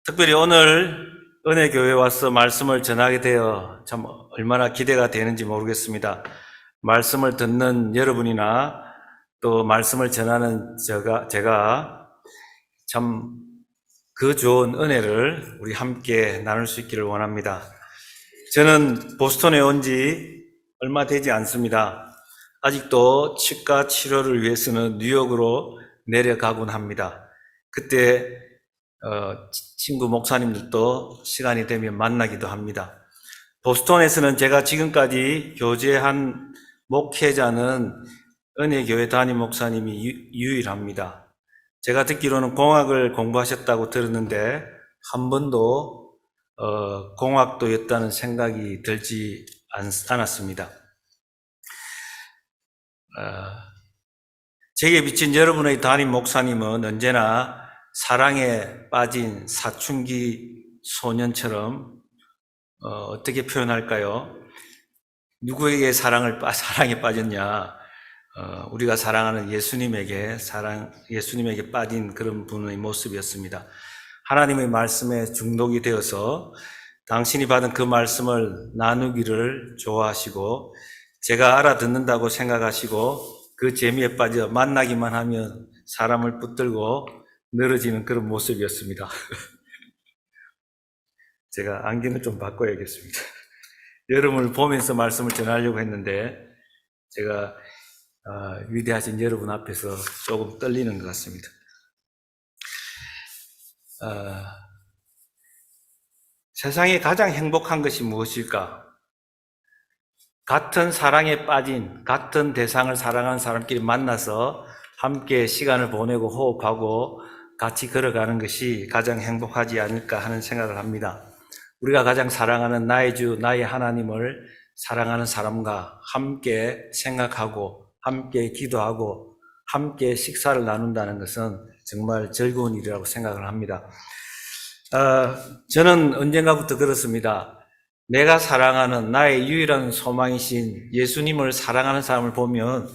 특별히 오늘 은혜교회에 와서 말씀을 전하게 되어 참 얼마나 기대가 되는지 모르겠습니다. 말씀을 듣는 여러분이나 또 말씀을 전하는 제가 참 그 좋은 은혜를 우리 함께 나눌 수 있기를 원합니다. 저는 보스턴에 온 지 얼마 되지 않습니다. 아직도 치과 치료를 위해서는 뉴욕으로 내려가곤 합니다. 그때 친구 목사님들도 시간이 되면 만나기도 합니다. 보스턴에서는 제가 지금까지 교제한 목회자는 은혜교회 담임 목사님이 유일합니다. 제가 듣기로는 공학을 공부하셨다고 들었는데 한 번도 공학도였다는 생각이 들지 않았습니다. 제게 비친 여러분의 담임 목사님은 언제나 사랑에 빠진 사춘기 소년처럼 어떻게 표현할까요? 누구에게 사랑에 빠졌냐? 우리가 사랑하는 예수님에게 빠진 그런 분의 모습이었습니다. 하나님의 말씀에 중독이 되어서 당신이 받은 그 말씀을 나누기를 좋아하시고 제가 알아듣는다고 생각하시고 그 재미에 빠져 만나기만 하면 사람을 붙들고 늘어지는 그런 모습이었습니다. 제가 안경을 좀 바꿔야겠습니다. 여러분을 보면서 말씀을 전하려고 했는데 제가 위대하신 여러분 앞에서 조금 떨리는 것 같습니다. 세상에 가장 행복한 것이 무엇일까? 같은 사랑에 빠진, 같은 대상을 사랑하는 사람끼리 만나서 함께 시간을 보내고 호흡하고 같이 걸어가는 것이 가장 행복하지 않을까 하는 생각을 합니다. 우리가 가장 사랑하는 나의 주, 나의 하나님을 사랑하는 사람과 함께 생각하고 함께 기도하고 함께 식사를 나눈다는 것은 정말 즐거운 일이라고 생각을 합니다. 저는 언젠가부터 그렇습니다. 내가 사랑하는 나의 유일한 소망이신 예수님을 사랑하는 사람을 보면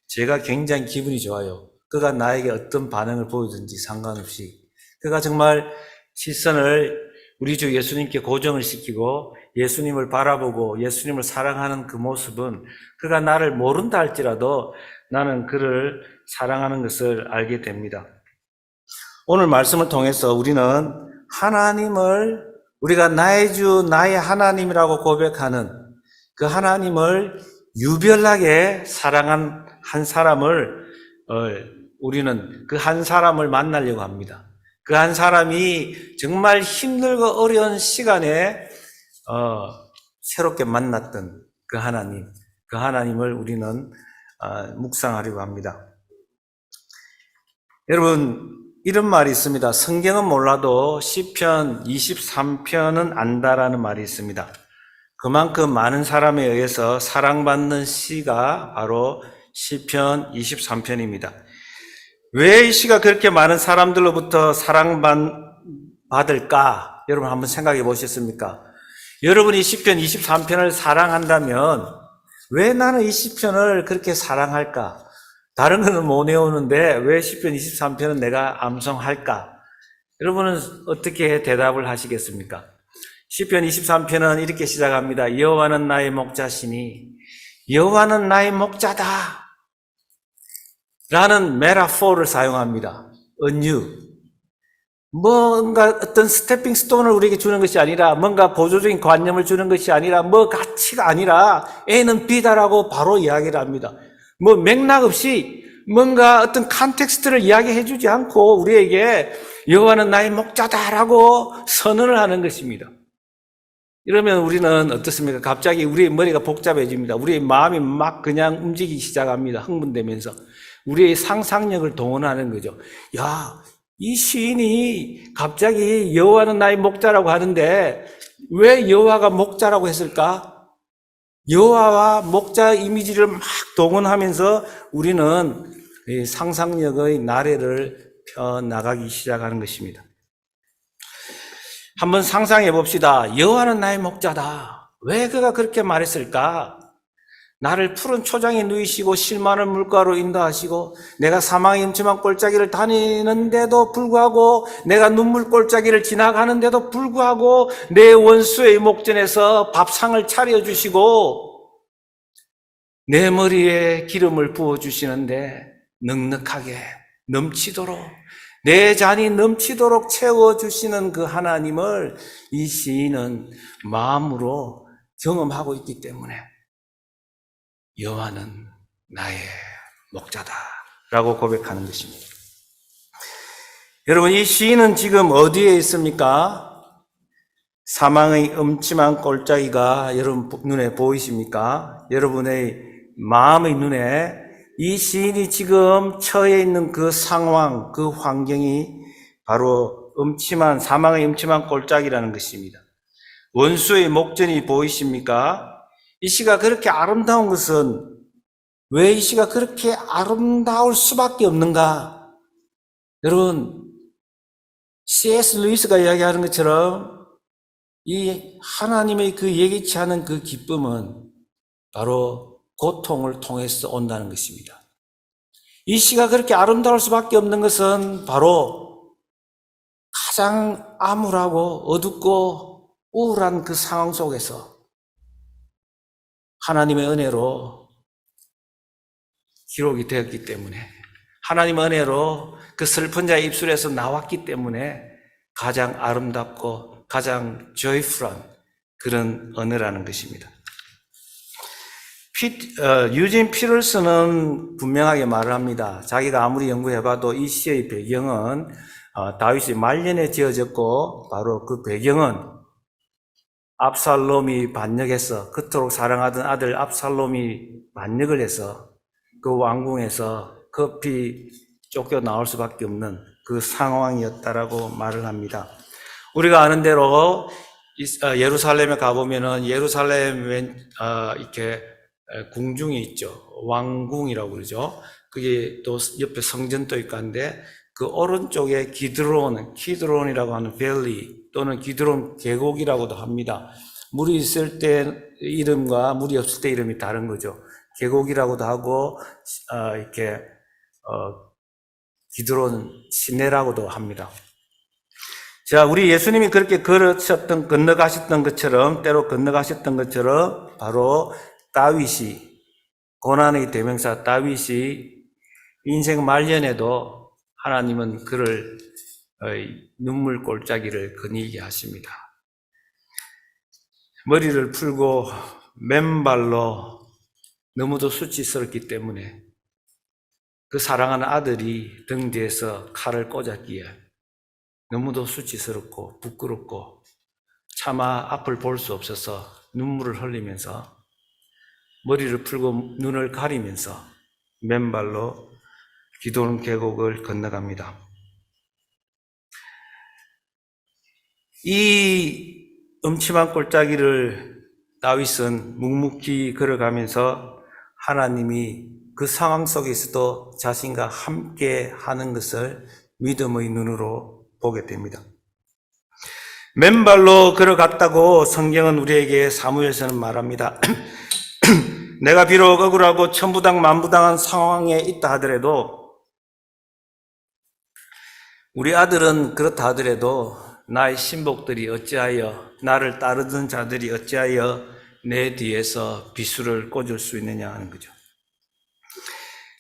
제가 굉장히 기분이 좋아요. 그가 나에게 어떤 반응을 보이든지 상관없이 그가 정말 시선을 우리 주 예수님께 고정을 시키고 예수님을 바라보고 예수님을 사랑하는 그 모습은 그가 나를 모른다 할지라도 나는 그를 사랑하는 것을 알게 됩니다. 오늘 말씀을 통해서 우리는 하나님을 우리가 나의 주, 나의 하나님이라고 고백하는 그 하나님을 유별나게 사랑한 한 사람을 우리는 그 한 사람을 만나려고 합니다. 그 한 사람이 정말 힘들고 어려운 시간에 새롭게 만났던 그 하나님을 우리는 묵상하려고 합니다. 여러분, 이런 말이 있습니다. 성경은 몰라도 시편 23편은 안다라는 말이 있습니다. 그만큼 많은 사람에 의해서 사랑받는 시가 바로 시편 23편입니다. 왜 이 시가 그렇게 많은 사람들로부터 사랑받을까? 여러분 한번 생각해 보셨습니까? 여러분이 시편 23편을 사랑한다면 왜 나는 이 시편을 그렇게 사랑할까? 다른 거는 못 외우는데 왜 시편 23편은 내가 암송할까? 여러분은 어떻게 대답을 하시겠습니까? 시편 23편은 이렇게 시작합니다. 여호와는 나의 목자시니 여호와는 나의 목자다 라는 메타포를 사용합니다. 은유. 뭔가 어떤 스태핑 스톤을 우리에게 주는 것이 아니라 뭔가 보조적인 관념을 주는 것이 아니라 뭐 가치가 아니라 A는 B다라고 바로 이야기를 합니다. 뭐 맥락 없이 뭔가 어떤 컨텍스트를 이야기해 주지 않고 우리에게 여호와는 나의 목자다라고 선언을 하는 것입니다. 이러면 우리는 어떻습니까? 갑자기 우리의 머리가 복잡해집니다. 우리의 마음이 막 그냥 움직이기 시작합니다. 흥분되면서. 우리의 상상력을 동원하는 거죠. 야, 이 시인이 갑자기 여호와는 나의 목자라고 하는데 왜 여호와가 목자라고 했을까? 여호와와 목자 이미지를 막 동원하면서 우리는 상상력의 나래를 펴나가기 시작하는 것입니다. 한번 상상해 봅시다. 여호와는 나의 목자다. 왜 그가 그렇게 말했을까? 나를 푸른 초장에 누이시고 실만한 물가로 인도하시고 내가 사망의 음침한 골짜기를 다니는데도 불구하고 내가 눈물 골짜기를 지나가는데도 불구하고 내 원수의 목전에서 밥상을 차려주시고 내 머리에 기름을 부어주시는데 넉넉하게 넘치도록 내 잔이 넘치도록 채워주시는 그 하나님을 이 시인은 마음으로 경험하고 있기 때문에 여호와는 나의 목자다 라고 고백하는 것입니다. 여러분, 이 시인은 지금 어디에 있습니까? 사망의 음침한 골짜기가 여러분 눈에 보이십니까? 여러분의 마음의 눈에 이 시인이 지금 처해 있는 그 상황, 그 환경이 바로 사망의 음침한 골짜기라는 것입니다. 원수의 목전이 보이십니까? 이 시가 그렇게 아름다운 것은 왜 이 시가 그렇게 아름다울 수밖에 없는가? 여러분, C.S. 루이스가 이야기하는 것처럼 이 하나님의 그 예기치 않은 그 기쁨은 바로 고통을 통해서 온다는 것입니다. 이 시가 그렇게 아름다울 수밖에 없는 것은 바로 가장 암울하고 어둡고 우울한 그 상황 속에서 하나님의 은혜로 기록이 되었기 때문에 하나님의 은혜로 그 슬픈 자의 입술에서 나왔기 때문에 가장 아름답고 가장 joyful한 그런 언어라는 것입니다. 유진 피럴스는 분명하게 말을 합니다. 자기가 아무리 연구해봐도 이 시의 배경은 다윗이 말년에 지어졌고 바로 그 배경은 압살롬이 반역해서 그토록 사랑하던 아들 압살롬이 반역을 해서 그 왕궁에서 급히 쫓겨 나올 수밖에 없는 그 상황이었다라고 말을 합니다. 우리가 아는 대로 예루살렘에 가보면은 예루살렘 이렇게 궁중이 있죠. 왕궁이라고 그러죠. 그게 또 옆에 성전도 있고 한데 그 오른쪽에 키드론이라고 하는 밸리 또는 기드론 계곡이라고도 합니다. 물이 있을 때 이름과 물이 없을 때 이름이 다른 거죠. 계곡이라고도 하고 기드론 시내라고도 합니다. 자, 우리 예수님이 그렇게 건너가셨던 것처럼 때로 건너가셨던 것처럼 바로 다윗이 고난의 대명사 다윗이 인생 말년에도 하나님은 그를 눈물 골짜기를 거닐게 하십니다. 머리를 풀고 맨발로 너무도 수치스럽기 때문에 그 사랑하는 아들이 등 뒤에서 칼을 꽂았기에 너무도 수치스럽고 부끄럽고 차마 앞을 볼 수 없어서 눈물을 흘리면서 머리를 풀고 눈을 가리면서 맨발로 기드론 계곡을 건너갑니다. 이 음침한 골짜기를 다윗은 묵묵히 걸어가면서 하나님이 그 상황 속에서도 자신과 함께 하는 것을 믿음의 눈으로 보게 됩니다. 맨발로 걸어갔다고 성경은 우리에게 사무엘서는 말합니다. 내가 비록 억울하고 천부당 만부당한 상황에 있다 하더라도 우리 아들은 그렇다 하더라도 나의 신복들이 어찌하여 나를 따르던 자들이 어찌하여 내 뒤에서 비수를 꽂을 수 있느냐 하는 거죠.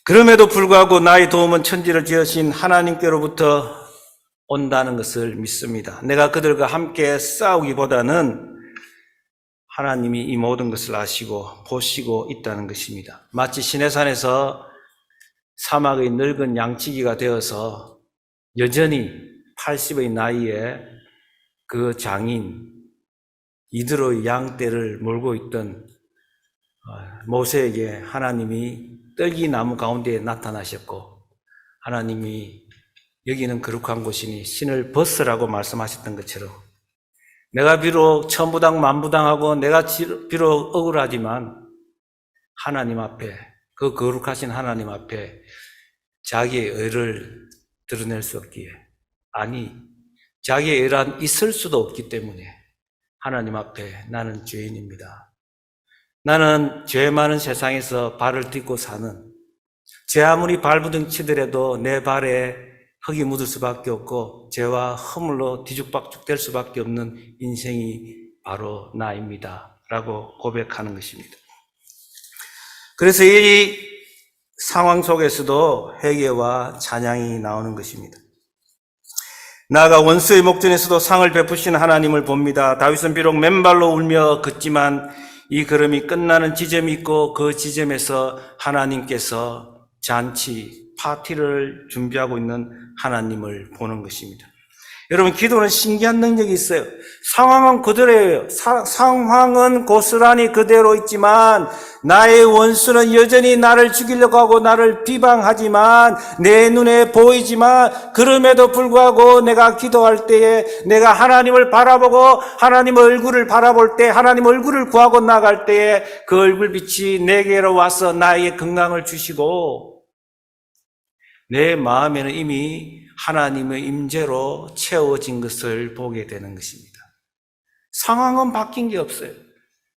그럼에도 불구하고 나의 도움은 천지를 지으신 하나님께로부터 온다는 것을 믿습니다. 내가 그들과 함께 싸우기보다는 하나님이 이 모든 것을 아시고 보시고 있다는 것입니다. 마치 시내산에서 사막의 늙은 양치기가 되어서 여전히 80의 나이에 그 장인 이드로의 양떼를 몰고 있던 모세에게 하나님이 떨기나무 가운데에 나타나셨고 하나님이 여기는 거룩한 곳이니 신을 벗으라고 말씀하셨던 것처럼 내가 비록 천부당 만부당하고 내가 비록 억울하지만 하나님 앞에 그 거룩하신 하나님 앞에 자기의 의를 드러낼 수 없기에 아니 자기의 의란 있을 수도 없기 때문에 하나님 앞에 나는 죄인입니다. 나는 죄 많은 세상에서 발을 딛고 사는, 죄 아무리 발부둥 치더라도 내 발에 흙이 묻을 수밖에 없고 죄와 허물로 뒤죽박죽 될 수밖에 없는 인생이 바로 나입니다 라고 고백하는 것입니다. 그래서 이 상황 속에서도 회개와 찬양이 나오는 것입니다. 나아가 원수의 목전에서도 상을 베푸시는 하나님을 봅니다. 다윗은 비록 맨발로 울며 걷지만 이 걸음이 끝나는 지점이 있고 그 지점에서 하나님께서 잔치, 파티를 준비하고 있는 하나님을 보는 것입니다. 여러분, 기도는 신기한 능력이 있어요. 상황은 그대로예요. 상황은 고스란히 그대로 있지만 나의 원수는 여전히 나를 죽이려고 하고 나를 비방하지만 내 눈에 보이지만 그럼에도 불구하고 내가 기도할 때에 내가 하나님을 바라보고 하나님 얼굴을 바라볼 때 하나님 얼굴을 구하고 나갈 때에 그 얼굴빛이 내게로 와서 나에게 건강을 주시고 내 마음에는 이미 하나님의 임재로 채워진 것을 보게 되는 것입니다. 상황은 바뀐 게 없어요.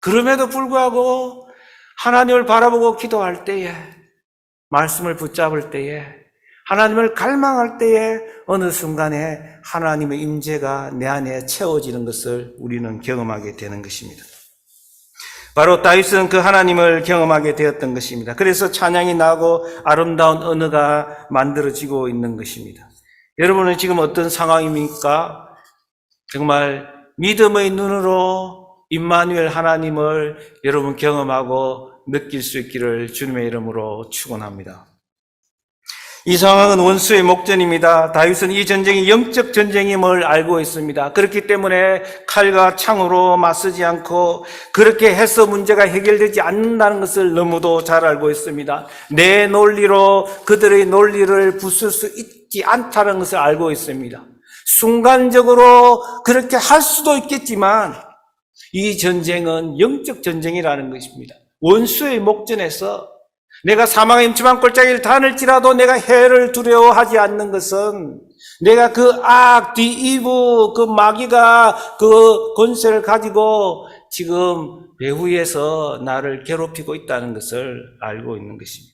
그럼에도 불구하고 하나님을 바라보고 기도할 때에, 말씀을 붙잡을 때에, 하나님을 갈망할 때에 어느 순간에 하나님의 임재가 내 안에 채워지는 것을 우리는 경험하게 되는 것입니다. 바로 다윗은 그 하나님을 경험하게 되었던 것입니다. 그래서 찬양이 나고 아름다운 언어가 만들어지고 있는 것입니다. 여러분은 지금 어떤 상황입니까? 정말 믿음의 눈으로 임마누엘 하나님을 여러분 경험하고 느낄 수 있기를 주님의 이름으로 축원합니다. 이 상황은 원수의 목전입니다. 다윗은 이 전쟁이 영적 전쟁임을 알고 있습니다. 그렇기 때문에 칼과 창으로 맞서지 않고 그렇게 해서 문제가 해결되지 않는다는 것을 너무도 잘 알고 있습니다. 내 논리로 그들의 논리를 부술 수 있지 않다는 것을 알고 있습니다. 순간적으로 그렇게 할 수도 있겠지만 이 전쟁은 영적 전쟁이라는 것입니다. 원수의 목전에서 내가 사망의 임침한 골짜기를 다닐지라도 내가 해를 두려워하지 않는 것은 내가 그 악, 그 마귀가 그 권세를 가지고 지금 배후에서 나를 괴롭히고 있다는 것을 알고 있는 것입니다.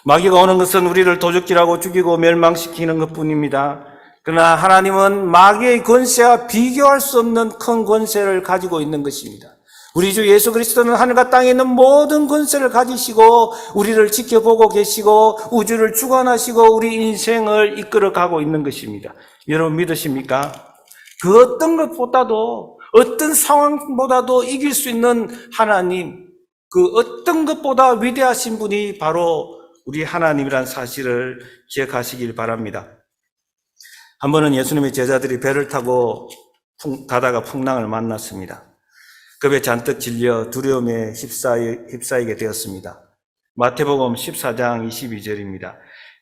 마귀가 오는 것은 우리를 도적질하고 죽이고 멸망시키는 것뿐입니다. 그러나 하나님은 마귀의 권세와 비교할 수 없는 큰 권세를 가지고 있는 것입니다. 우리 주 예수 그리스도는 하늘과 땅에 있는 모든 권세를 가지시고 우리를 지켜보고 계시고 우주를 주관하시고 우리 인생을 이끌어가고 있는 것입니다. 여러분 믿으십니까? 그 어떤 것보다도 어떤 상황보다도 이길 수 있는 하나님, 그 어떤 것보다 위대하신 분이 바로 우리 하나님이라는 사실을 기억하시길 바랍니다. 한 번은 예수님의 제자들이 배를 타고 가다가 풍랑을 만났습니다. 그 배 잔뜩 질려 두려움에 휩싸이게 되었습니다. 마태복음 14장 22절입니다.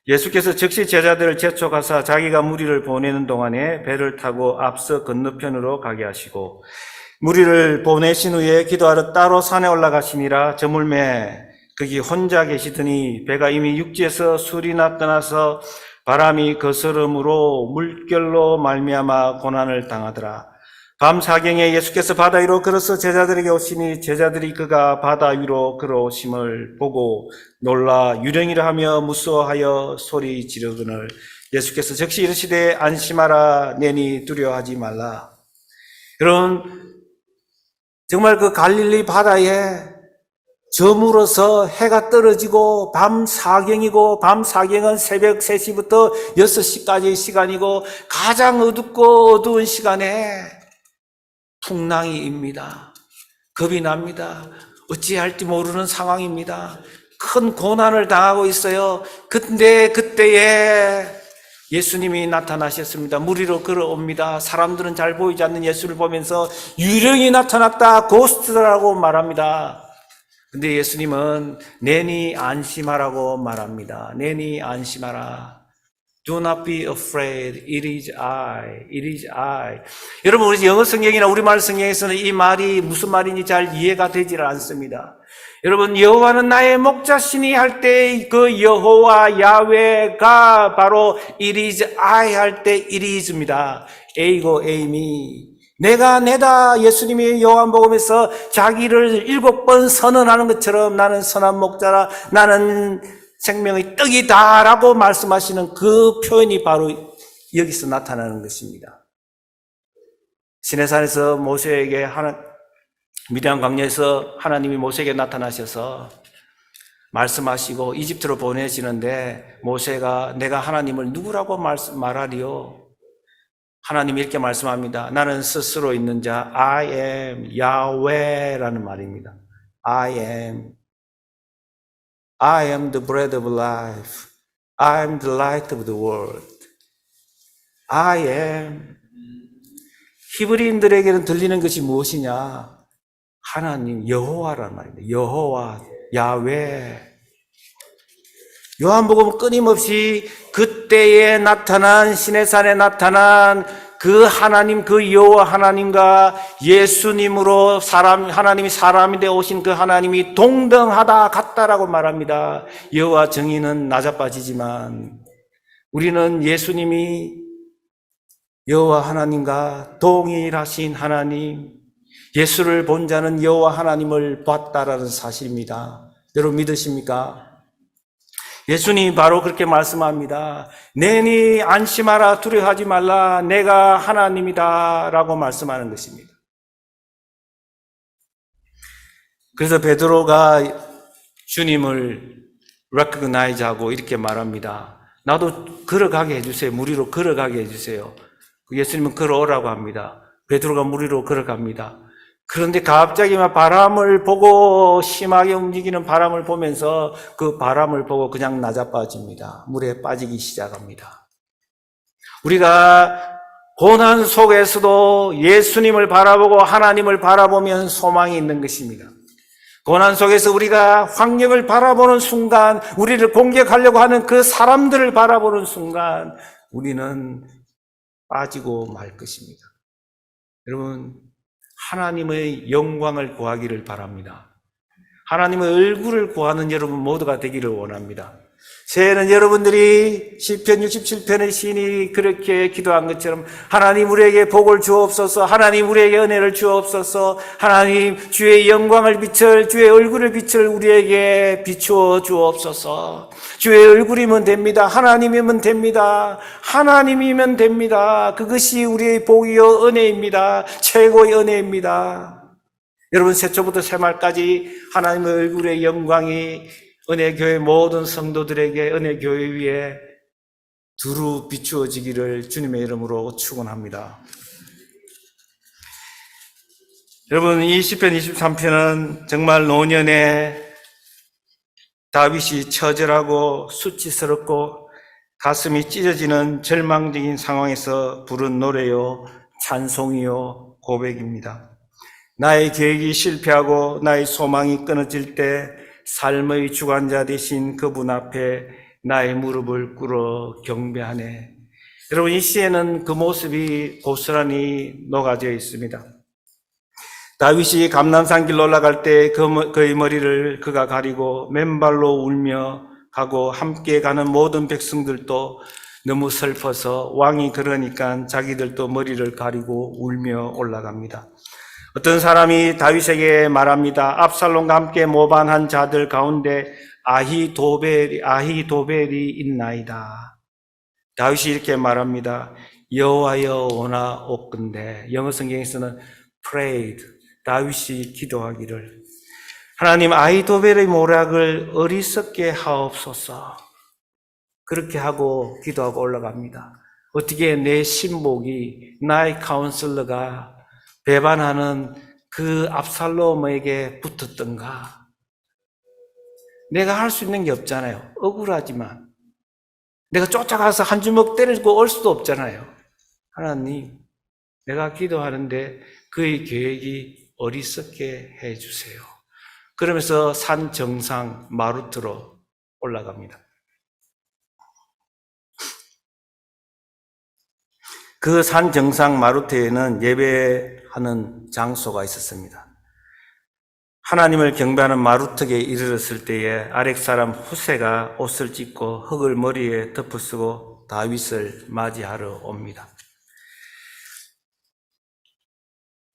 예수께서 즉시 제자들을 재촉하사 자기가 무리를 보내는 동안에 배를 타고 앞서 건너편으로 가게 하시고 무리를 보내신 후에 기도하러 따로 산에 올라가시니라. 저물매 거기 혼자 계시더니 배가 이미 육지에서 술이나 떠나서 바람이 거스름으로 물결로 말미암아 고난을 당하더라. 밤 사경에 예수께서 바다 위로 걸어서 제자들에게 오시니 제자들이 그가 바다 위로 걸어오심을 보고 놀라 유령이라 하며 무서워하여 소리 지르거늘 예수께서 즉시 이르시되 안심하라 내니 두려워하지 말라. 여러분 정말 그 갈릴리 바다에 저물어서 해가 떨어지고 밤 사경이고 밤 사경은 새벽 3시부터 6시까지의 시간이고 가장 어둡고 어두운 시간에 풍랑이입니다. 겁이 납니다. 어찌할지 모르는 상황입니다. 큰 고난을 당하고 있어요. 근데 그때에 예수님이 나타나셨습니다. 무리로 걸어옵니다. 사람들은 잘 보이지 않는 예수를 보면서 유령이 나타났다, 고스트라고 말합니다. 근데 예수님은 내니 안심하라고 말합니다. 내니 안심하라. Do not be afraid. It is I. It is I. 여러분 우리 영어 성경이나 우리말 성경에서는 이 말이 무슨 말인지 잘 이해가 되질 않습니다. 여러분 여호와는 나의 목자시니 할 때 그 여호와 야훼가 바로 It is I 할 때 It is입니다. A고 A미. 내다. 예수님이 요한복음에서 자기를 7번 선언하는 것처럼 나는 선한 목자라, 나는 생명의 떡이다라고 말씀하시는 그 표현이 바로 여기서 나타나는 것입니다. 시내산에서 모세에게 미디안 광야에서 하나님이 모세에게 나타나셔서 말씀하시고 이집트로 보내시는데 모세가 내가 하나님을 누구라고 말하리요? 하나님이 이렇게 말씀합니다. 나는 스스로 있는 자 I am 야훼라는 말입니다. I am the bread of life. I am the light of the world. I am. 히브리인들에게는 들리는 것이 무엇이냐? 하나님 여호와란 말입니다. 여호와 야훼. 요한복음은 끊임없이 그때에 나타난 시내산에 나타난 그 하나님, 그 여호와 하나님과 예수님으로 하나님이 사람이 되어 오신 그 하나님이 동등하다 같다라고 말합니다. 여호와 정의는 낮아빠지지만 우리는 예수님이 여호와 하나님과 동일하신 하나님, 예수를 본 자는 여호와 하나님을 봤다라는 사실입니다. 여러분 믿으십니까? 예수님이 바로 그렇게 말씀합니다. 내니 안심하라, 두려워하지 말라, 내가 하나님이다 라고 말씀하는 것입니다. 그래서 베드로가 주님을 recognize 하고 이렇게 말합니다. 나도 걸어가게 해주세요. 물 위로 걸어가게 해주세요. 예수님은 걸어오라고 합니다. 베드로가 물 위로 걸어갑니다. 그런데 갑자기 바람을 보고 심하게 움직이는 바람을 보면서 그 바람을 보고 그냥 낮아빠집니다. 물에 빠지기 시작합니다. 우리가 고난 속에서도 예수님을 바라보고 하나님을 바라보면 소망이 있는 것입니다. 고난 속에서 우리가 환경을 바라보는 순간, 우리를 공격하려고 하는 그 사람들을 바라보는 순간 우리는 빠지고 말 것입니다. 여러분, 하나님의 영광을 구하기를 바랍니다. 하나님의 얼굴을 구하는 여러분 모두가 되기를 원합니다. 새해는 여러분들이 시편 67편의 시인이 그렇게 기도한 것처럼 하나님 우리에게 복을 주옵소서, 하나님 우리에게 은혜를 주옵소서, 하나님 주의 영광을 주의 얼굴을 빛을 우리에게 비추어 주옵소서. 주의 얼굴이면 됩니다. 하나님이면 됩니다. 하나님이면 됩니다. 그것이 우리의 복이요 은혜입니다. 최고의 은혜입니다. 여러분 새초부터 새말까지 하나님의 얼굴의 영광이 은혜교회 모든 성도들에게 은혜교회 위에 두루 비추어지기를 주님의 이름으로 축원합니다. 여러분 이 시편 23편은 정말 노년에 다윗이 처절하고 수치스럽고 가슴이 찢어지는 절망적인 상황에서 부른 노래요, 찬송이요, 고백입니다. 나의 계획이 실패하고 나의 소망이 끊어질 때 삶의 주관자 되신 그분 앞에 나의 무릎을 꿇어 경배하네. 여러분 이 시에는 그 모습이 고스란히 녹아져 있습니다. 다윗이 감람산 길로 올라갈 때 그의 머리를 그가 가리고 맨발로 울며 가고 함께 가는 모든 백성들도 너무 슬퍼서 왕이 그러니까 자기들도 머리를 가리고 울며 올라갑니다. 어떤 사람이 다윗에게 말합니다. 압살롬과 함께 모반한 자들 가운데 아히도벨이 있나이다. 다윗이 이렇게 말합니다. 여호와여 원하옵건대. 영어 성경에서는 prayed. 다윗이 기도하기를 하나님 아히도벨의 모략을 어리석게 하옵소서. 그렇게 하고 기도하고 올라갑니다. 어떻게 내 신복이 나의 카운슬러가 배반하는 그 압살롬에게 붙었던가? 내가 할 수 있는 게 없잖아요. 억울하지만 내가 쫓아가서 한 주먹 때리고 올 수도 없잖아요. 하나님, 내가 기도하는데 그의 계획이 어리석게 해주세요. 그러면서 산 정상 마루트로 올라갑니다. 그 산 정상 마루트에는 예배하는 장소가 있었습니다. 하나님을 경배하는 마루트에 이르렀을 때에 아렉 사람 후세가 옷을 찢고 흙을 머리에 덮어쓰고 다윗을 맞이하러 옵니다.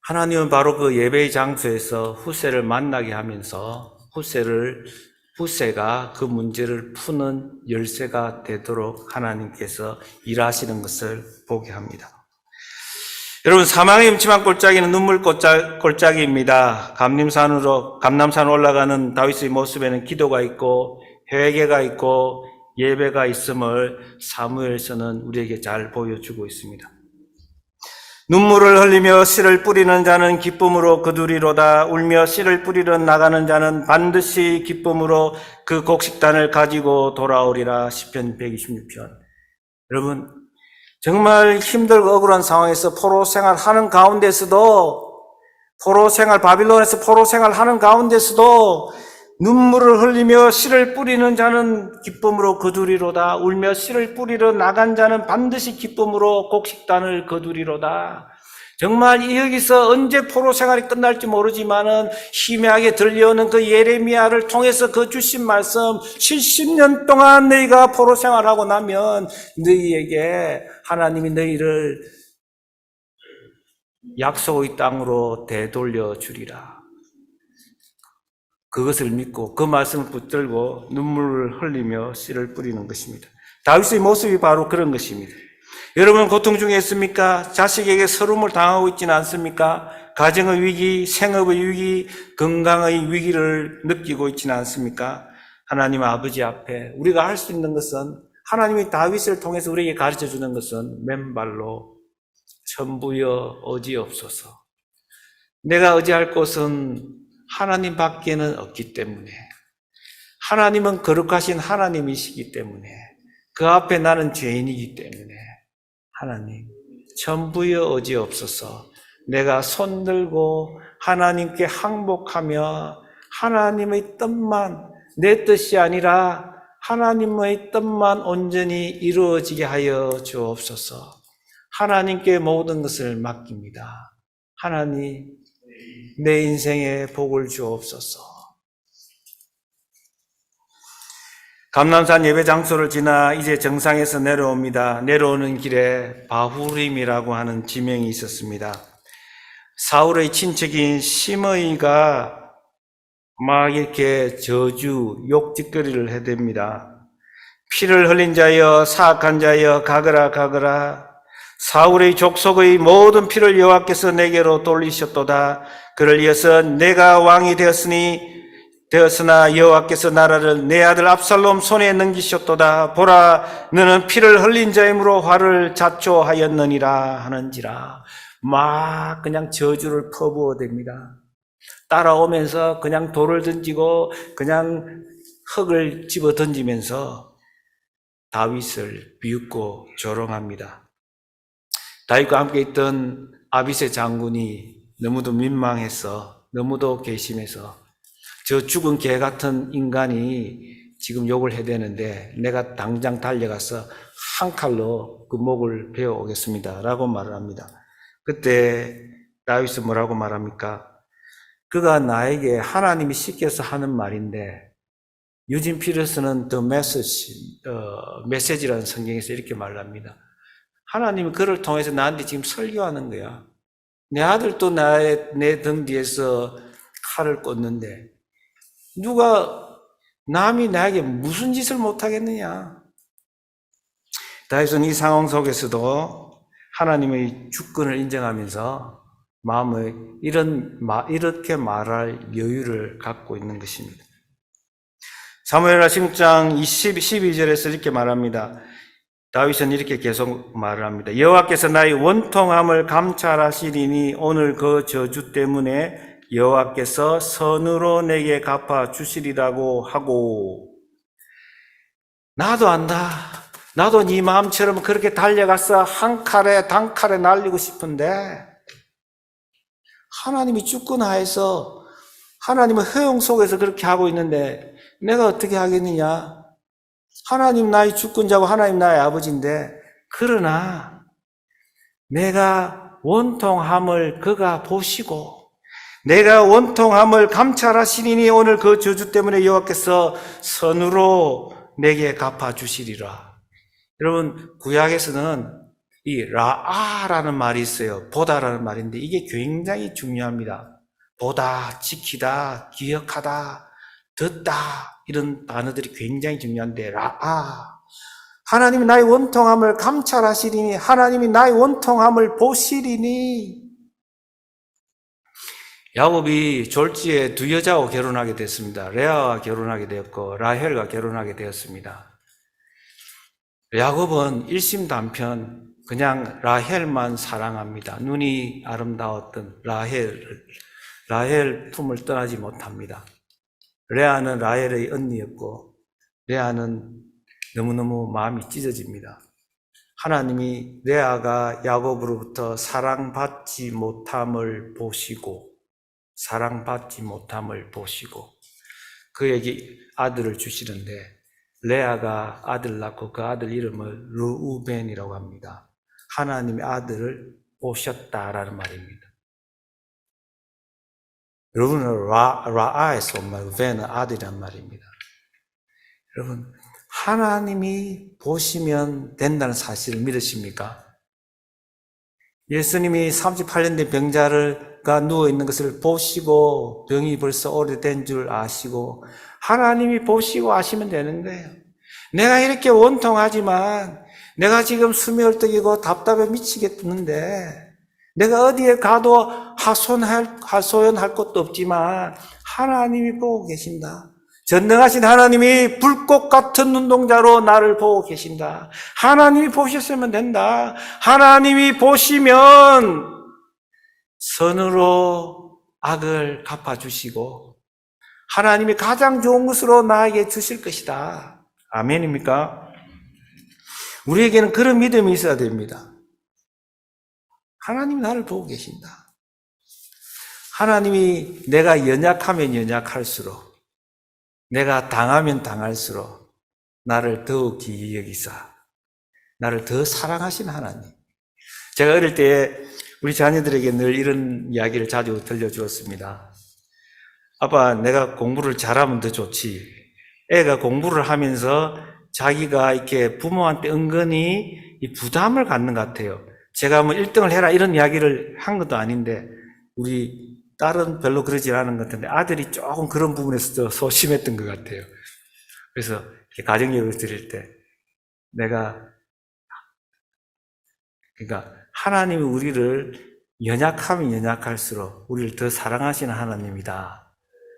하나님은 바로 그 예배의 장소에서 후세를 만나게 하면서 후세가 그 문제를 푸는 열쇠가 되도록 하나님께서 일하시는 것을 보게 합니다. 여러분, 사망의 음침한 골짜기는 눈물 골짜기입니다. 감람산 올라가는 다윗의 모습에는 기도가 있고 회개가 있고 예배가 있음을 사무엘서는 우리에게 잘 보여주고 있습니다. 눈물을 흘리며 씨를 뿌리는 자는 기쁨으로 거두리로다. 울며 씨를 뿌리러 나가는 자는 반드시 기쁨으로 그 곡식단을 가지고 돌아오리라. 시편 126편. 여러분, 정말 힘들고 억울한 상황에서 포로 생활하는 가운데서도, 바빌론에서 포로 생활하는 가운데서도 눈물을 흘리며 씨를 뿌리는 자는 기쁨으로 거두리로다. 울며 씨를 뿌리러 나간 자는 반드시 기쁨으로 곡식단을 거두리로다. 정말 여기서 언제 포로 생활이 끝날지 모르지만은 희미하게 들려오는 그 예레미야를 통해서 그 주신 말씀, 70년 동안 너희가 포로 생활하고 나면 너희에게 하나님이 너희를 약속의 땅으로 되돌려 주리라. 그것을 믿고 그 말씀을 붙들고 눈물을 흘리며 씨를 뿌리는 것입니다. 다윗의 모습이 바로 그런 것입니다. 여러분, 고통 중에 있습니까? 자식에게 서름을 당하고 있지는 않습니까? 가정의 위기, 생업의 위기, 건강의 위기를 느끼고 있지는 않습니까? 하나님 아버지 앞에 우리가 할 수 있는 것은, 하나님이 다윗을 통해서 우리에게 가르쳐 주는 것은 맨발로 천부여 의지없소서. 내가 의지할 곳은 하나님 밖에는 없기 때문에, 하나님은 거룩하신 하나님이시기 때문에, 그 앞에 나는 죄인이기 때문에, 하나님 천부여 의지없소서. 내가 손들고 하나님께 항복하며 하나님의 뜻만, 내 뜻이 아니라 하나님의 뜻만 온전히 이루어지게 하여 주옵소서. 하나님께 모든 것을 맡깁니다. 하나님, 내 인생에 복을 주옵소서. 감람산 예배 장소를 지나 이제 정상에서 내려옵니다. 내려오는 길에 바후림이라고 하는 지명이 있었습니다. 사울의 친척인 시므이가 막 이렇게 저주, 욕짓거리를 해댑니다. 피를 흘린 자여, 사악한 자여, 가거라 가거라. 사울의 족속의 모든 피를 여호와께서 내게로 돌리셨도다. 그를 이어서 내가 왕이 되었으나 여호와께서 나라를 내 아들 압살롬 손에 넘기셨도다. 보라, 너는 피를 흘린 자이므로 화를 자초하였느니라 하는지라. 막 그냥 저주를 퍼부어댑니다. 따라오면서 그냥 돌을 던지고 그냥 흙을 집어 던지면서 다윗을 비웃고 조롱합니다. 다윗과 함께 있던 아비새 장군이 너무도 민망해서, 너무도 괘씸해서, 저 죽은 개 같은 인간이 지금 욕을 해대는데 내가 당장 달려가서 한 칼로 그 목을 베어 오겠습니다 라고 말을 합니다. 그때 다윗은 뭐라고 말합니까? 그가 나에게 하나님이 시켜서 하는 말인데, 유진 피터슨은 The Message라는 성경에서 이렇게 말합니다. 하나님이 그를 통해서 나한테 지금 설교하는 거야. 내 아들도 내 등 뒤에서 칼을 꽂는데 남이 나에게 무슨 짓을 못하겠느냐. 다윗은 이 상황 속에서도 하나님의 주권을 인정하면서 마음에 이렇게 말할 여유를 갖고 있는 것입니다. 사무엘하 16장 12절에서 이렇게 말합니다. 다윗은 이렇게 계속 말을 합니다. 여호와께서 나의 원통함을 감찰하시리니 오늘 그 저주 때문에 여호와께서 선으로 내게 갚아 주시리라고 하고, 나도 안다. 나도 네 마음처럼 그렇게 달려가서 한 칼에 단칼에 날리고 싶은데, 하나님이 주권하에서 하나님의 허용 속에서 그렇게 하고 있는데 내가 어떻게 하겠느냐? 하나님 나의 주권자고 하나님 나의 아버지인데, 그러나 내가 원통함을 그가 보시고 내가 원통함을 감찰하시리니 오늘 그 저주 때문에 여호와께서 선으로 내게 갚아주시리라. 여러분, 구약에서는 이 라아라는 말이 있어요. 보다라는 말인데 이게 굉장히 중요합니다. 보다, 지키다, 기억하다, 듣다 이런 단어들이 굉장히 중요한데 라아 하나님이 나의 원통함을 감찰하시리니 하나님이 나의 원통함을 보시리니 야곱이 졸지에 두 여자와 결혼하게 됐습니다. 레아와 결혼하게 되었고 라헬과 결혼하게 되었습니다. 야곱은 일심단편 그냥 라헬만 사랑합니다. 눈이 아름다웠던 라헬 품을 떠나지 못합니다. 레아는 라헬의 언니였고 레아는 너무너무 마음이 찢어집니다. 하나님이 레아가 야곱으로부터 사랑받지 못함을 보시고 그에게 아들을 주시는데 레아가 아들 낳고 그 아들 이름을 르우벤이라고 합니다. 하나님의 아들을 보셨다라는 말입니다. 여러분은 라아에서 온 말, 벤은 아들이란 말입니다. 여러분, 하나님이 보시면 된다는 사실을 믿으십니까? 예수님이 38년 된 병자가 누워있는 것을 보시고 병이 벌써 오래된 줄 아시고 하나님이 보시고 아시면 되는 거예요. 내가 이렇게 원통하지만 내가 지금 숨이 헐떡이고 답답해 미치겠는데 내가 어디에 가도 하소연할 것도 없지만 하나님이 보고 계신다. 전능하신 하나님이 불꽃 같은 눈동자로 나를 보고 계신다. 하나님이 보셨으면 된다. 하나님이 보시면 선으로 악을 갚아주시고 하나님이 가장 좋은 것으로 나에게 주실 것이다. 아멘입니까? 우리에게는 그런 믿음이 있어야 됩니다. 하나님이 나를 보고 계신다. 하나님이 내가 연약하면 연약할수록 내가 당하면 당할수록 나를 더욱 귀히 여기사 나를 더 사랑하신 하나님. 제가 어릴 때 우리 자녀들에게 늘 이런 이야기를 자주 들려주었습니다. 아빠, 내가 공부를 잘하면 더 좋지. 애가 공부를 하면서 자기가 이렇게 부모한테 은근히 이 부담을 갖는 것 같아요. 제가 뭐 1등을 해라 이런 이야기를 한 것도 아닌데 우리 딸은 별로 그러지 않은 것 같은데 아들이 조금 그런 부분에서 소심했던 것 같아요. 그래서 가정교육을 드릴 때 내가 그러니까 하나님이 우리를 연약하면 연약할수록 우리를 더 사랑하시는 하나님이다.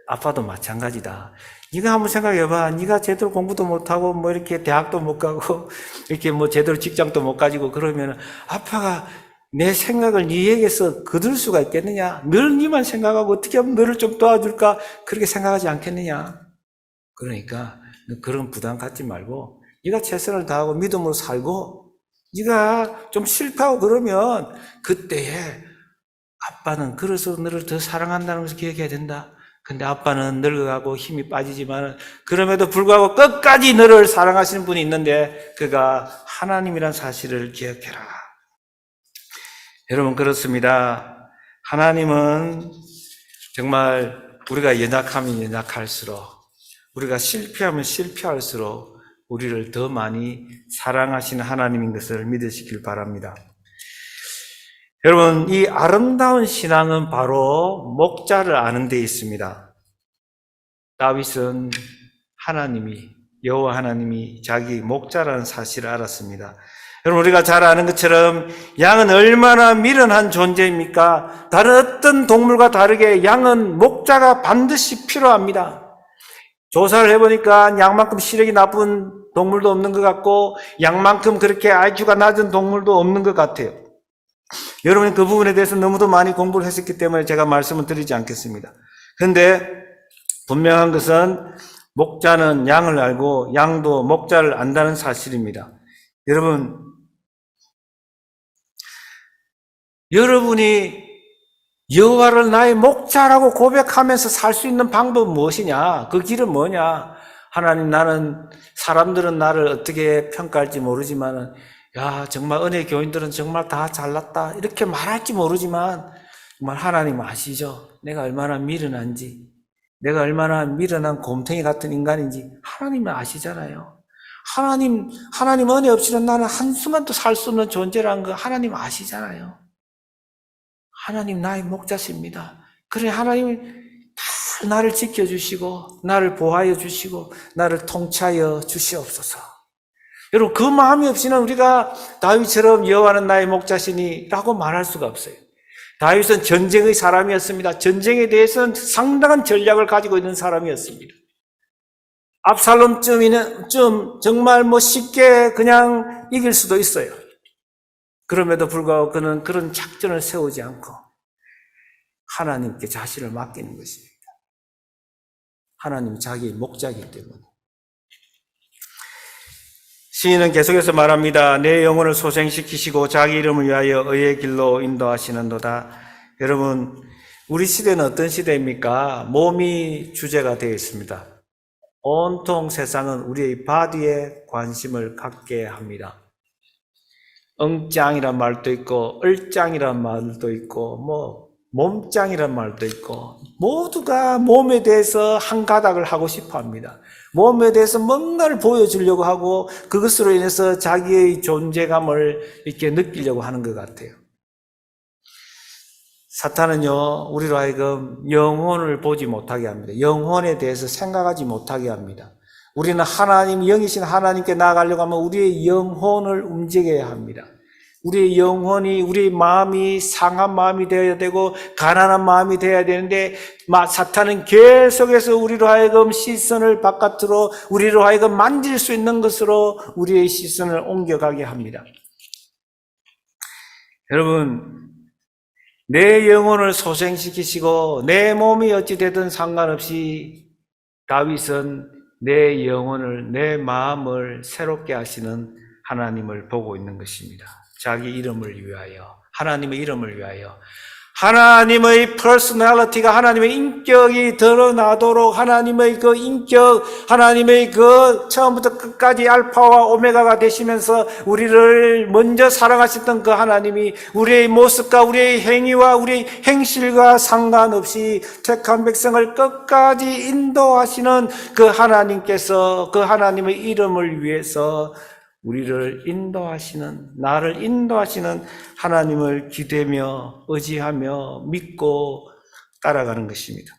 아빠도 마찬가지다. 네가 한번 생각해봐. 네가 제대로 공부도 못하고 뭐 이렇게 대학도 못 가고 이렇게 뭐 제대로 직장도 못 가지고 그러면 아빠가 내 생각을 네에게서 거둘 수가 있겠느냐? 늘 네만 생각하고 어떻게 하면 너를 좀 도와줄까? 그렇게 생각하지 않겠느냐? 그러니까 그런 부담 갖지 말고 네가 최선을 다하고 믿음으로 살고 네가 좀 실패하고 그러면 그때에 아빠는 그래서 너를 더 사랑한다는 것을 기억해야 된다. 근데 아빠는 늙어가고 힘이 빠지지만 그럼에도 불구하고 끝까지 너를 사랑하시는 분이 있는데 그가 하나님이란 사실을 기억해라. 여러분 그렇습니다. 하나님은 정말 우리가 연약하면 연약할수록 우리가 실패하면 실패할수록 우리를 더 많이 사랑하시는 하나님인 것을 믿으시길 바랍니다. 여러분, 이 아름다운 신앙은 바로 목자를 아는 데 있습니다. 다윗은 여호와 하나님이 자기 목자라는 사실을 알았습니다. 여러분, 우리가 잘 아는 것처럼 양은 얼마나 미련한 존재입니까? 다른 어떤 동물과 다르게 양은 목자가 반드시 필요합니다. 조사를 해보니까 양만큼 시력이 나쁜 동물도 없는 것 같고 양만큼 그렇게 IQ가 낮은 동물도 없는 것 같아요. 여러분이 그 부분에 대해서 너무도 많이 공부를 했었기 때문에 제가 말씀을 드리지 않겠습니다. 그런데 분명한 것은 목자는 양을 알고 양도 목자를 안다는 사실입니다. 여러분이 여호와를 나의 목자라고 고백하면서 살 수 있는 방법은 무엇이냐? 그 길은 뭐냐? 하나님, 사람들은 나를 어떻게 평가할지 모르지만 야, 정말 은혜 교인들은 정말 다 잘났다 이렇게 말할지 모르지만 정말 하나님 아시죠? 내가 얼마나 미련한지, 내가 얼마나 미련한 곰탱이 같은 인간인지 하나님은 아시잖아요. 하나님 은혜 없이는 나는 한순간도 살 수 없는 존재라는 거 하나님 아시잖아요. 하나님 나의 목자십니다. 그래, 하나님이 다 나를 지켜주시고, 나를 보호하여 주시고, 나를 통치하여 주시옵소서. 여러분, 그 마음이 없이는 우리가 다윗처럼 여호와는 나의 목자시니 라고 말할 수가 없어요. 다윗은 전쟁의 사람이었습니다. 전쟁에 대해서는 상당한 전략을 가지고 있는 사람이었습니다. 압살롬쯤이는 정말 쉽게 그냥 이길 수도 있어요. 그럼에도 불구하고 그는 그런 작전을 세우지 않고 하나님께 자신을 맡기는 것입니다. 하나님이 자기의 목자이기 때문에. 시인은 계속해서 말합니다. 내 영혼을 소생시키시고 자기 이름을 위하여 의의 길로 인도하시는도다. 여러분, 우리 시대는 어떤 시대입니까? 몸이 주제가 되어 있습니다. 온통 세상은 우리의 바디에 관심을 갖게 합니다. 엉짱이란 말도 있고 얼짱이란 말도 있고 몸짱이란 말도 있고 모두가 몸에 대해서 한 가닥을 하고 싶어 합니다. 몸에 대해서 뭔가를 보여주려고 하고 그것으로 인해서 자기의 존재감을 이렇게 느끼려고 하는 것 같아요. 사탄은요, 우리로 하여금 영혼을 보지 못하게 합니다. 영혼에 대해서 생각하지 못하게 합니다. 우리는 영이신 하나님께 나아가려고 하면 우리의 영혼을 움직여야 합니다. 우리의 영혼이, 우리의 마음이 상한 마음이 되어야 되고 가난한 마음이 되어야 되는데 사탄은 계속해서 우리로 하여금 시선을 바깥으로, 우리로 하여금 만질 수 있는 것으로 우리의 시선을 옮겨가게 합니다. 여러분, 내 영혼을 소생시키시고 내 몸이 어찌 되든 상관없이 다윗은 내 영혼을, 내 마음을 새롭게 하시는 하나님을 보고 있는 것입니다. 자기 이름을 위하여, 하나님의 이름을 위하여, 하나님의 퍼스널리티가, 하나님의 인격이 드러나도록 하나님의 그 인격, 하나님의 그 처음부터 끝까지 알파와 오메가가 되시면서 우리를 먼저 사랑하셨던 그 하나님이 우리의 모습과 우리의 행위와 우리의 행실과 상관없이 택한 백성을 끝까지 인도하시는 그 하나님께서, 그 하나님의 이름을 위해서 우리를 인도하시는, 나를 인도하시는 하나님을 기대며 의지하며 믿고 따라가는 것입니다.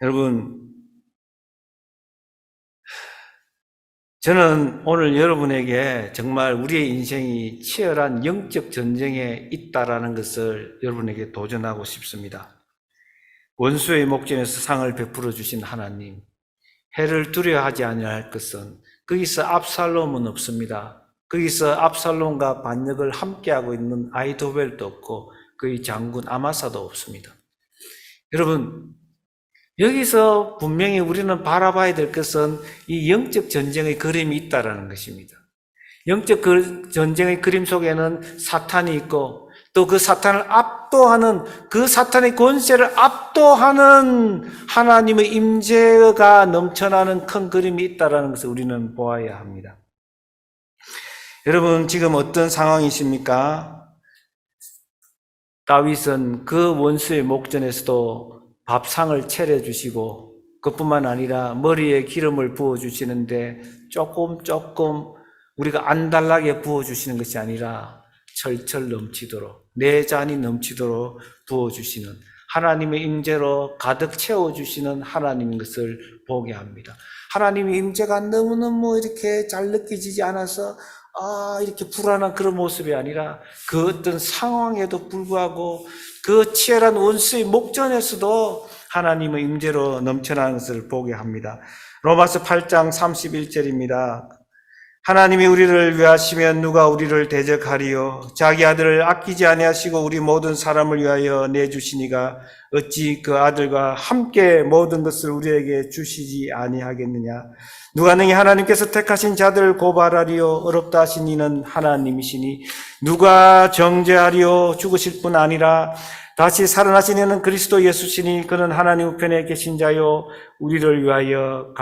여러분, 저는 오늘 여러분에게 정말 우리의 인생이 치열한 영적 전쟁에 있다라는 것을 여러분에게 도전하고 싶습니다. 원수의 목전에서 상을 베풀어 주신 하나님, 해를 두려워하지 아니할 것은 거기서 압살롬은 없습니다. 거기서 압살롬과 반역을 함께하고 있는 아히도벨도 없고 그의 장군 아마사도 없습니다. 여러분, 여기서 분명히 우리는 바라봐야 될 것은 이 영적 전쟁의 그림이 있다는 것입니다. 영적 전쟁의 그림 속에는 사탄이 있고 또 그 사탄을 압도하는, 그 사탄의 권세를 압도하는 하나님의 임재가 넘쳐나는 큰 그림이 있다는 것을 우리는 보아야 합니다. 여러분, 지금 어떤 상황이십니까? 다윗은 그 원수의 목전에서도 밥상을 차려주시고 그뿐만 아니라 머리에 기름을 부어주시는데 조금 우리가 안달나게 부어주시는 것이 아니라 철철 넘치도록, 내 잔이 넘치도록 부어주시는 하나님의 임재로 가득 채워주시는 하나님인 것을 보게 합니다. 하나님의 임재가 너무너무 이렇게 잘 느껴지지 않아서 이렇게 불안한 그런 모습이 아니라 그 어떤 상황에도 불구하고 그 치열한 원수의 목전에서도 하나님의 임재로 넘쳐나는 것을 보게 합니다. 로마서 8장 31절입니다. 하나님이 우리를 위하시면 누가 우리를 대적하리요? 자기 아들을 아끼지 아니하시고 우리 모든 사람을 위하여 내주시니가 어찌 그 아들과 함께 모든 것을 우리에게 주시지 아니하겠느냐? 누가 능히 하나님께서 택하신 자들을 고발하리요? 어렵다 하신 이는 하나님이시니 누가 정죄하리요? 죽으실 뿐 아니라 다시 살아나신 이는 그리스도 예수시니 그는 하나님 우편에 계신 자요 우리를 위하여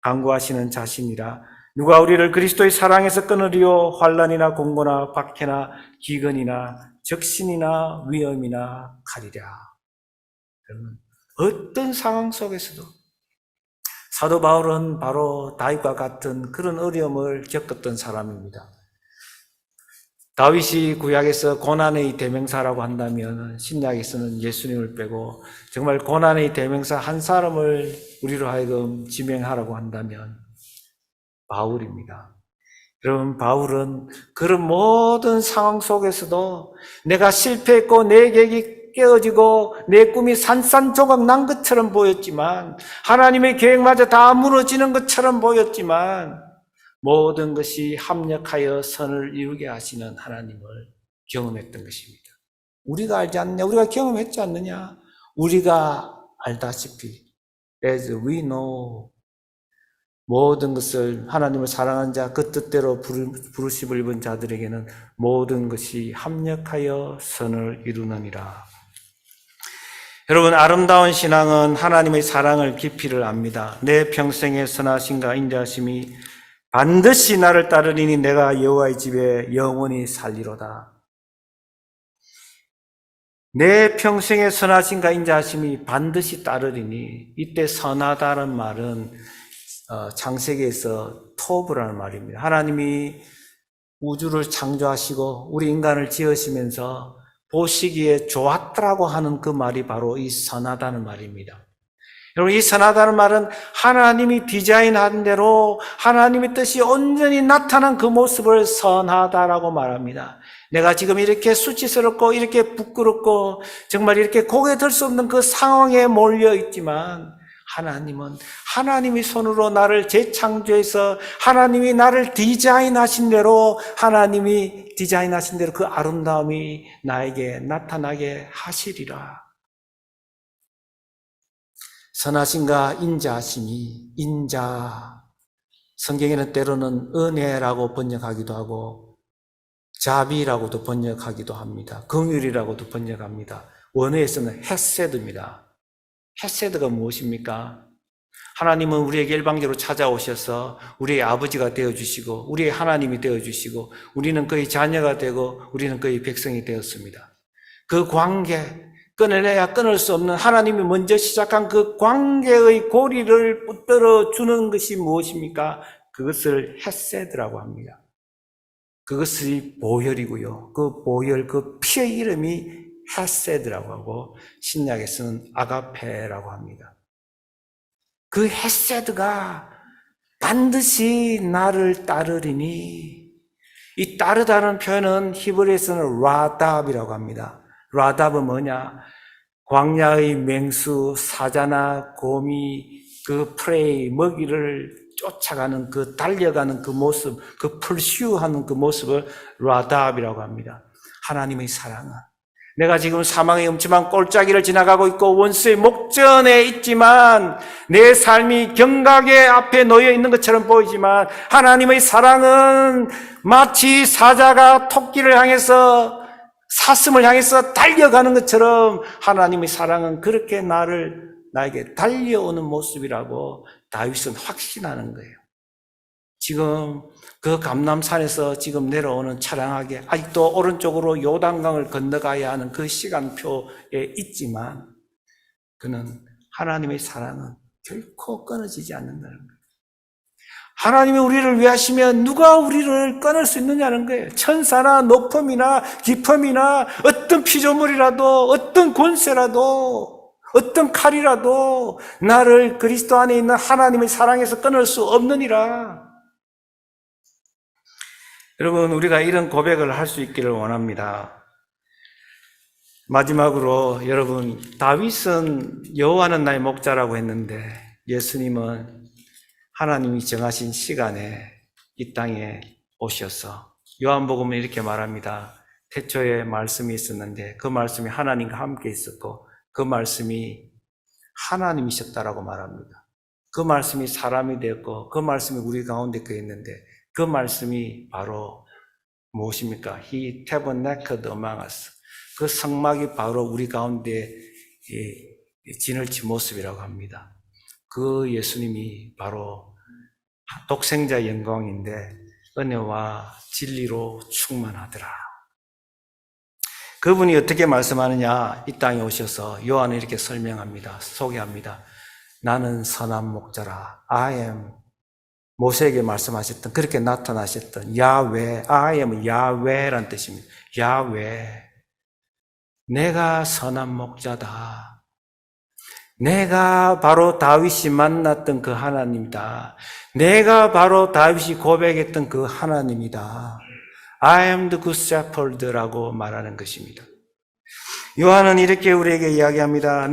간구하시는 자신이라. 누가 우리를 그리스도의 사랑에서 끊으리요? 환난이나 공고나 박해나 기근이나 적신이나 위험이나 칼이랴. 어떤 상황 속에서도 사도 바울은 바로 다윗과 같은 그런 어려움을 겪었던 사람입니다. 다윗이 구약에서 고난의 대명사라고 한다면 신약에서는 예수님을 빼고 정말 고난의 대명사 한 사람을 우리로 하여금 지명하라고 한다면 바울입니다. 여러분, 바울은 그런 모든 상황 속에서도 내가 실패했고 내 계획이 깨어지고 내 꿈이 산산조각 난 것처럼 보였지만, 하나님의 계획마저 다 무너지는 것처럼 보였지만, 모든 것이 합력하여 선을 이루게 하시는 하나님을 경험했던 것입니다. 우리가 알지 않느냐? 우리가 경험했지 않느냐? 우리가 알다시피 as we know, 모든 것을 하나님을 사랑하는 자, 그 뜻대로 부르심을 입은 자들에게는 모든 것이 합력하여 선을 이루느니라. 여러분, 아름다운 신앙은 하나님의 사랑을 깊이를 압니다. 내 평생의 선하심과 인자하심이 반드시 나를 따르리니 내가 여호와의 집에 영원히 살리로다. 내 평생의 선하심과 인자하심이 반드시 따르리니, 이때 선하다는 말은 창세기에서 토브라는 말입니다. 하나님이 우주를 창조하시고 우리 인간을 지으시면서 보시기에 좋았더라고 하는 그 말이 바로 이 선하다는 말입니다. 여러분, 이 선하다는 말은 하나님이 디자인한 대로 하나님의 뜻이 온전히 나타난 그 모습을 선하다라고 말합니다. 내가 지금 이렇게 수치스럽고 이렇게 부끄럽고 정말 이렇게 고개 들 수 없는 그 상황에 몰려 있지만, 하나님은 하나님이 손으로 나를 재창조해서 하나님이 나를 디자인하신 대로, 하나님이 디자인하신 대로 그 아름다움이 나에게 나타나게 하시리라. 선하심과 인자하심이, 인자, 성경에는 때로는 은혜라고 번역하기도 하고 자비라고도 번역하기도 합니다. 긍휼이라고도 번역합니다. 원어에서는 헤세드입니다. 헤세드가 무엇입니까? 하나님은 우리에게 일방적으로 찾아오셔서 우리의 아버지가 되어주시고 우리의 하나님이 되어주시고 우리는 그의 자녀가 되고 우리는 그의 백성이 되었습니다. 그 관계, 끊어내야 끊을 수 없는 하나님이 먼저 시작한 그 관계의 고리를 붙들어 주는 것이 무엇입니까? 그것을 헤세드라고 합니다. 그것이 보혈이고요. 그 보혈, 그 피의 이름이 헤세드라고 하고 신약에서는 아가페라고 합니다. 그 헤세드가 반드시 나를 따르리니, 이 따르다는 표현은 히브리에서는 라답이라고 합니다. 라답은 뭐냐? 광야의 맹수, 사자나 곰이 그 프레이, 먹이를 쫓아가는 그 달려가는 그 모습, 그 풀슈하는 그 모습을 라답이라고 합니다. 하나님의 사랑은 내가 지금 사망의 음침한 골짜기를 지나가고 있고 원수의 목전에 있지만 내 삶이 경각의 앞에 놓여 있는 것처럼 보이지만, 하나님의 사랑은 마치 사자가 토끼를 향해서, 사슴을 향해서 달려가는 것처럼 하나님의 사랑은 그렇게 나에게 달려오는 모습이라고 다윗은 확신하는 거예요. 지금 그 감람산에서 지금 내려오는 차량하게 아직도 오른쪽으로 요단강을 건너가야 하는 그 시간표에 있지만, 그는 하나님의 사랑은 결코 끊어지지 않는다는 거예요. 하나님이 우리를 위하시면 누가 우리를 끊을 수 있느냐는 거예요. 천사나 높음이나 깊음이나 어떤 피조물이라도 어떤 권세라도 어떤 칼이라도 나를 그리스도 안에 있는 하나님의 사랑에서 끊을 수 없느니라. 여러분, 우리가 이런 고백을 할 수 있기를 원합니다. 마지막으로, 여러분, 다윗은 여호와는 나의 목자라고 했는데 예수님은 하나님이 정하신 시간에 이 땅에 오셔서, 요한복음은 이렇게 말합니다. 태초에 말씀이 있었는데 그 말씀이 하나님과 함께 있었고 그 말씀이 하나님이셨다라고 말합니다. 그 말씀이 사람이 되었고 그 말씀이 우리 가운데 있는데 그 말씀이 바로 무엇입니까? He tabernacled among us. 그 성막이 바로 우리 가운데 진을치 모습이라고 합니다. 그 예수님이 바로 독생자 영광인데 은혜와 진리로 충만하더라. 그분이 어떻게 말씀하느냐? 이 땅에 오셔서 요한은 이렇게 설명합니다. 소개합니다. 나는 선한 목자라. I am. 모세에게 말씀하셨던, 그렇게 나타나셨던 야훼, I am 야훼라는 뜻입니다. 야훼. 내가 선한 목자다. 내가 바로 다윗이 만났던 그 하나님이다. 내가 바로 다윗이 고백했던 그 하나님이다. I am the good shepherd라고 말하는 것입니다. 요한은 이렇게 우리에게 이야기합니다.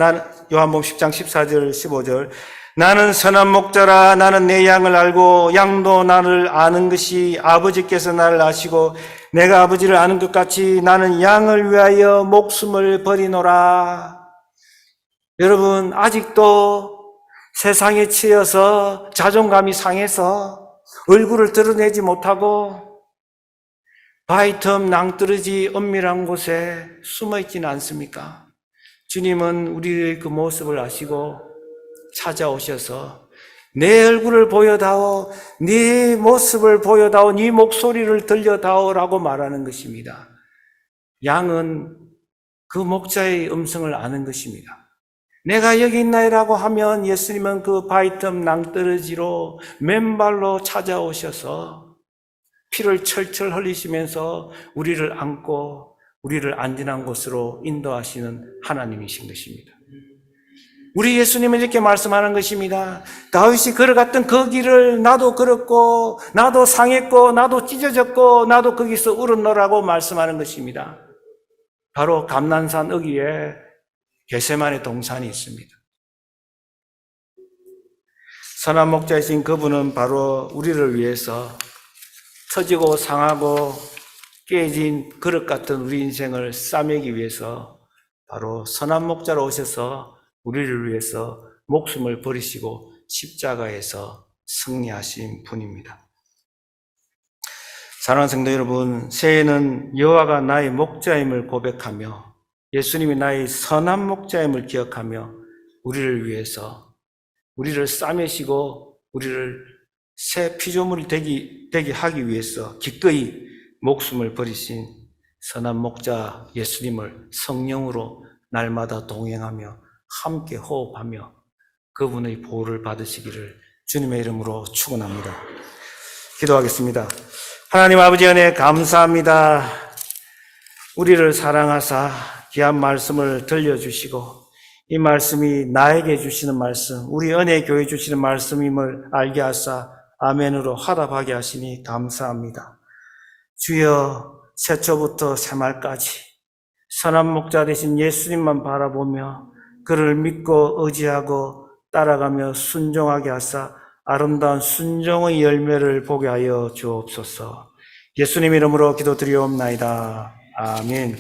요한복음 10장 14절 15절 나는 선한 목자라. 나는 내 양을 알고 양도 나를 아는 것이 아버지께서 나를 아시고 내가 아버지를 아는 것 같이 나는 양을 위하여 목숨을 버리노라. 여러분, 아직도 세상에 치여서 자존감이 상해서 얼굴을 드러내지 못하고 바위틈 낭떠러지 은밀한 곳에 숨어 있지는 않습니까? 주님은 우리의 그 모습을 아시고 찾아오셔서 내 얼굴을 보여다오, 네 모습을 보여다오, 네 목소리를 들려다오라고 말하는 것입니다. 양은 그 목자의 음성을 아는 것입니다. 내가 여기 있나이라고 하면 예수님은 그 바위틈 낭떠러지로 맨발로 찾아오셔서 피를 철철 흘리시면서 우리를 안고 우리를 안전한 곳으로 인도하시는 하나님이신 것입니다. 우리 예수님은 이렇게 말씀하는 것입니다. 다윗이 걸어갔던 그 길을 나도 걸었고 나도 상했고 나도 찢어졌고 나도 거기서 울었노라고 말씀하는 것입니다. 바로 감난산 어귀에 겟세마네 동산이 있습니다. 선한 목자이신 그분은 바로 우리를 위해서 처지고 상하고 깨진 그릇 같은 우리 인생을 싸매기 위해서 바로 선한 목자로 오셔서 우리를 위해서 목숨을 버리시고 십자가에서 승리하신 분입니다. 사랑하는 성도 여러분, 새해에는 여호와가 나의 목자임을 고백하며 예수님이 나의 선한 목자임을 기억하며 우리를 위해서 우리를 싸매시고 우리를 새 피조물이 되게 하기 위해서 기꺼이 목숨을 버리신 선한 목자 예수님을 성령으로 날마다 동행하며 함께 호흡하며 그분의 보호를 받으시기를 주님의 이름으로 축원합니다. 기도하겠습니다. 하나님 아버지 은혜 감사합니다. 우리를 사랑하사 귀한 말씀을 들려주시고 이 말씀이 나에게 주시는 말씀, 우리 은혜교회 주시는 말씀임을 알게 하사 아멘으로 화답하게 하시니 감사합니다. 주여, 새초부터 새말까지 선한 목자 되신 예수님만 바라보며 그를 믿고 의지하고 따라가며 순종하게 하사 아름다운 순종의 열매를 보게 하여 주옵소서. 예수님 이름으로 기도드리옵나이다. 아멘.